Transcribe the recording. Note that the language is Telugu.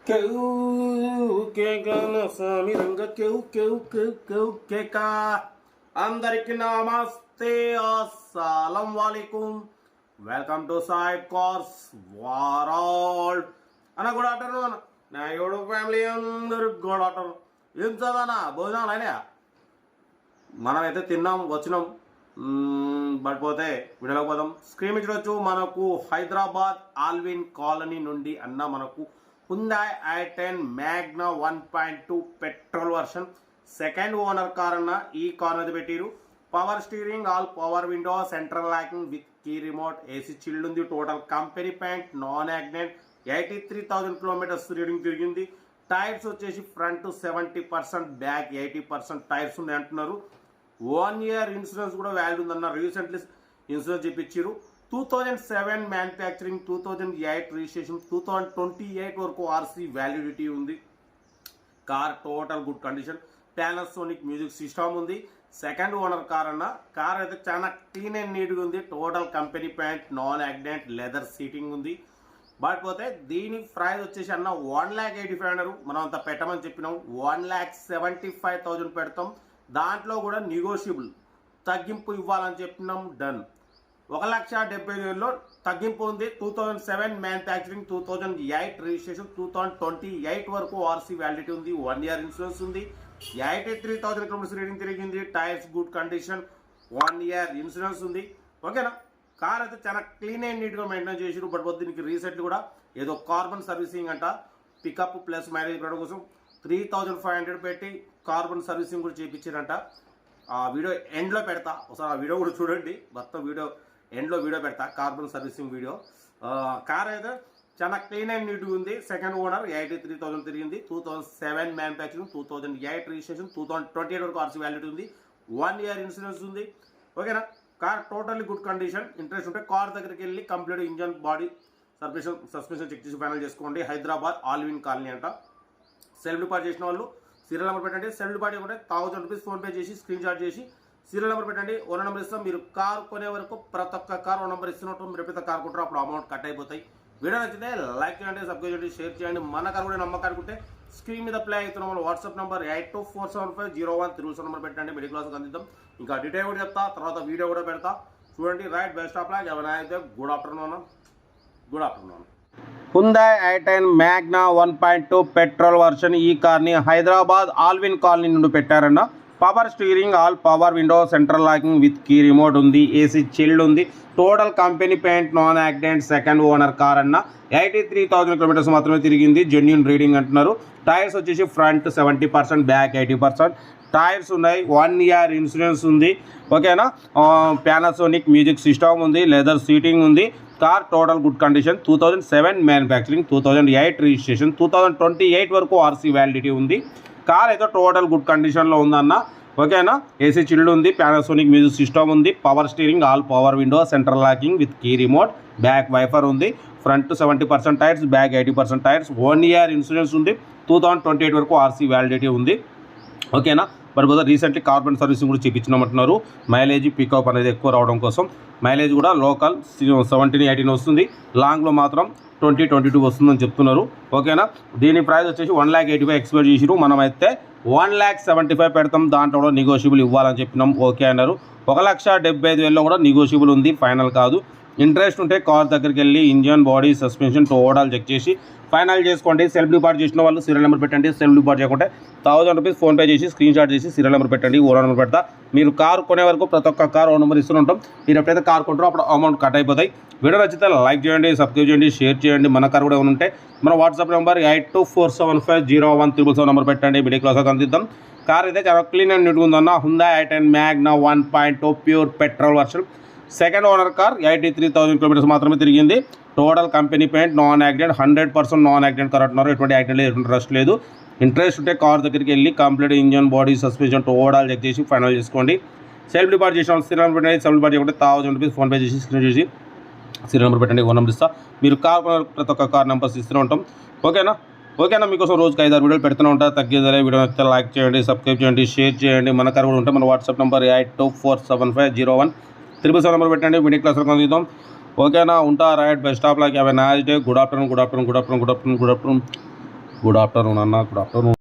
కేవ్ కేకన సామిరంగ కేవ్ కేవ్ కేవ్ కేవ్ కేక. అందరికి నమస్తే, అస్సలం వాలేకుం. Welcome to Sai cars world అన్న. గుడ్ ఆఫ్టర్నూన్ నా యూట్యూబ్ ఫ్యామిలీ అందరు. Good afternoon. ఏం చదవనా, భోజనాలు అయినా? మనమైతే తిన్నాం, వచ్చినాం. పడిపోతే వీడియోలోకి పోదాం. స్క్రీన్ మీద చూడొచ్చు, మనకు హైదరాబాద్ ఆల్విన్ కాలనీ నుండి అన్న మనకు Hyundai i10 Magna 1.2 petrol version second owner car అన్న. ఈ కార్ అనేది పెట్టిరు. Power steering, all power window, central locking with key remote, AC chilled ఉంది. Total company paint, non accident, 83,000 kilometres reading తిరిగింది. టైర్స్ వచ్చేసి ఫ్రంట్ 70%, బ్యాక్ 80% టైర్స్ ఉన్నాయి అంటున్నారు. 1 year ఇన్సూరెన్స్ కూడా వ్యాలిడ్ ఉందన్న. రీసెంట్లీ ఇన్సూరెన్స్ చేయించారు. 2007 మ్యానుఫ్యాక్చరింగ్, 2008 రిజిస్ట్రేషన్, 2028 వరకు ఆర్సీ వ్యాలిడిటీ ఉంది. Car total good condition. Panasonic music system ఉంది. సెకండ్ ఓనర్ కార్ అన్న. కార్ అయితే చాలా క్లీన్ అండ్ నీట్గా ఉంది. Total company paint, non accident, leather seating ఉంది. బట్ పోతే దీని ప్రైస్ వచ్చేసి అన్న 1,85,000 అన్నారు. మనం అంత పెట్టమని చెప్పినాం. 1,75,000 పెడతాం. దాంట్లో కూడా నెగోషియబుల్ తగ్గింపు ఇవ్వాలని చెప్పినాం. డన్. 1,70,000 తగ్గింపు ఉంది. 2007 మ్యానుఫ్యాక్చరింగ్, 2008 రిజిస్ట్రేషన్, 2028 వరకు ఆర్సీ వ్యాలిడిటీ ఉంది. 1 year ఇన్సూరెన్స్ ఉంది. 83,000 కిలోమీటర్స్ రీడింగ్ తిరిగింది. Tyres good condition, 1 year insurance ఉంది. ఓకేనా? కార్ అయితే చాలా క్లీన్ అండ్ నీట్గా మెయింటైన్ చేసారు. బట్ దీనికి రీసెంట్లీ కూడా ఏదో కార్బన్ సర్వీసింగ్ అంట, పికప్ ప్లస్ మైలేజ్ పెట్టడం కోసం 3,500 పెట్టి కార్బన్ సర్వీసింగ్ కూడా చేయించారంట. ఆ వీడియో ఎండ్లో పెడతా, ఒకసారి ఆ వీడియో కూడా చూడండి. మొత్తం వీడియో ఎండ్లో వీడియో పెడతా, కార్బన్ సర్వీసింగ్ వీడియో. కార్ అయితే చాలా క్లీన్ అండ్ నీట్గా ఉంది. సెకండ్ ఓనర్, 83,000 తిరిగింది. 2007 మ్యానుఫ్యాక్చరింగ్, 2008 రిజిస్ట్రేషన్, 2028 వరకు ఆర్సీ వ్యాలిడిటీ ఉంది. 1 year ఇన్సూరెన్స్ ఉంది. ఓకేనా? Car totally good condition. Interest ఉంటే కార్ దగ్గరికి వెళ్ళి complete engine, body, suspension check చేసి ఫైనల్ చేసుకోండి. హైదరాబాద్ ఆల్విన్ కాలనీ అంట. సెల్ఫ్ డిపాజిట్ చేసిన వాళ్ళు సీరియల్ నెంబర్ పెట్టండి. సెల్ఫ్ డిపాజిట్ కూడా 1,000 రూపీస్ ఫోన్పే చేసి స్క్రీన్ షాట్ చేసి సీరియల్ నెంబర్ పెట్టండి. ఓనర్ నెంబర్ ఇస్తాం. మీరు కార్ కొనే వరకు ప్రతి ఒక్క కార్ ఓనర్ నెంబర్ ఇస్తున్నట్టు మీరు ఎప్పుడైతే కార్ కొంటారో అప్పుడు అమౌంట్ కట్ అయిపోతాయి. వీడియో నచ్చితే లైక్ చేయండి, సబ్స్క్రైబ్ చేయండి, షేర్ చేయండి. మన కార్ కూడా నమ్మకం అనుకుంటే స్క్రీన్ మీద ప్లే అవుతున్న మన వాట్సాప్ నెంబర్ 82475013 నెంబర్ పెట్టండి. మిడిల్ క్లాస్కి అందిద్దాం. ఇంకా డీటెయిల్ కూడా చెప్తా, తర్వాత వీడియో కూడా పెడతా. చూడండి. Right, best of luck. ఎవరైనా అయితే good afternoon. Good afternoon. Hyundai i10 Magna 1.2 petrol version. ఈ కార్ని హైదరాబాద్ ఆల్విన్ కాలనీ నుండి పెట్టారన్న. Power steering, all power window, central locking with key remote ఉంది. ఏసీ చిల్డ్ ఉంది. Total company paint, non accident, second owner car అన్న. 83,000 కిలోమీటర్స్ మాత్రమే తిరిగింది. జెన్యూన్ రీడింగ్ అంటున్నారు. టైర్స్ వచ్చేసి ఫ్రంట్ 70%, బ్యాక్ 80% టైర్స్ ఉన్నాయి. 1 year ఇన్సూరెన్స్ ఉంది. ఓకేనా? పానాసోనిక్ మ్యూజిక్ సిస్టమ్ ఉంది. లెదర్ సీటింగ్ ఉంది. Car total good condition. 2007 manufacturing, 2008 registration, 2028 వరకు ఆర్సీ వ్యాలిడిటీ ఉంది. కార్ అయితే టోటల్ గుడ్ కండిషన్లో ఉందన్న. ఓకేనా? ఏసీ చిల్డ్ ఉంది. పానాసోనిక్ మ్యూజిక్ సిస్టమ్ ఉంది. Power steering, all power window, central locking with key remote, back wiper ఉంది. Front 70% tyres, back 80% tyres. 1 year insurance ఉంది. 2028 వరకు ఆర్సీ వ్యాలిడిటీ ఉంది. ఓకేనా? బట్ రీసెంట్లీ కార్బన్ సర్వీసింగ్ కూడా చేయించినామంటున్నారు. మైలేజ్, పికప్ అనేది ఎక్కువ రావడం కోసం. మైలేజ్ కూడా లోకల్ 17-18 వస్తుంది. లాంగ్లో మాత్రం 20-22 వస్తుందని చెప్తున్నారు. ఓకేనా? దీని ప్రైస్ వచ్చేసి 1,85,000 ఎక్స్పెక్ట్ చేసిరు. మనమైతే 1,75,000 పెడతాం. దాంట్లో కూడా నెగోషియబుల్ ఇవ్వాలని చెప్పినాం. ఓకే అన్నారు. 1,75,000 కూడా నెగోషియబుల్ ఉంది, ఫైనల్ కాదు. ఇంట్రెస్ట్ ఉంటే కార్ దగ్గరికి వెళ్ళి engine, body, suspension total check చేసి ఫైనల్ చేసుకోండి. సెల్ఫ్ డిపాజిట్ చేసిన వాళ్ళు సీరియల్ నెంబర్ పెట్టండి. సెల్ఫ్ డిపాజిట్ చేయకుంటే 1,000 రూపీస్ ఫోన్పే చేసి స్క్రీన్ షాట్ చేసి సీరియల్ నెంబర్ పెట్టండి. ఓనర్ నెంబర్ పెడతా. మీరు కార్ కొనే వరకు ప్రతి ఒక్క కార్ ఓనర్ నెంబర్ ఇస్తూ ఉంటాం. మీరు ఎప్పుడైతే కార్ కొంటారో అప్పుడు అమౌంట్ కట్ అయిపోతాయి. వీడియో నచ్చితే లైక్ చేయండి, సబ్స్క్రైబ్ చేయండి, షేర్ చేయండి. మన కార్ కూడా ఉంటే మన వాట్సాప్ నెంబర్ 82475013 నెంబర్ పెట్టండి. మిడిల్ క్లాస్కి అందిద్దాం. కార్ అయితే చాలా క్లీన్ అండ్ నీట్గా ఉందన్న. Hyundai i10 Magna 1.2 pure petrol version. Second owner car, 83,000 kilometres మాత్రమే తిరిగింది. Total company paint, non accident, 100% non accident car అంటున్నారు. ఎటువంటి యాక్సిడెంట్ లేదు, ఎటువంటి రష్ లేదు. ఇంట్రెస్ట్ ఉంటే కార్ దగ్గరికి వెళ్ళి complete engine, body, suspension total check చేసి ఫైనల్ చేసుకోండి. సెల్ఫ్ డిపాజిట్ చేసిన సీరియల్ నెంబర్ పెట్టండి. సెల్ఫ్ డిపాజిట్ చేయకుంటే 1,000 రూపీస్ ఫోన్పే చేసి స్క్రీన్ చేసి సీరియల్ నెంబర్ పెట్టండి. ఓనర్ నెంబర్ ఇస్తా. మీరు కార్ ప్రతి ఒక్క కార్ నెంబర్స్ ఇస్తూనే ఉంటాం. ఓకేనా? మీకోసం రోజుకి 5-6 వీడియోలు పెడుతూనే ఉంటా. తగ్గేదలే. వీడియో నచ్చితే లైక్ చేయండి, సబ్స్క్రైబ్ చేయండి, షేర్ చేయండి. మన కార్ కూడా ఉంటే మన వాట్సాప్ నెంబర్ 82475013 నెంబర్ పెట్టండి. మిడిల్ క్లాస్లో అందిద్దాం. ఓకేనా? ఉంటా. Right, best of luck. Have a nice day. Good afternoon. Good afternoon అన్న, గుడ్ ఆఫ్టర్నూన్.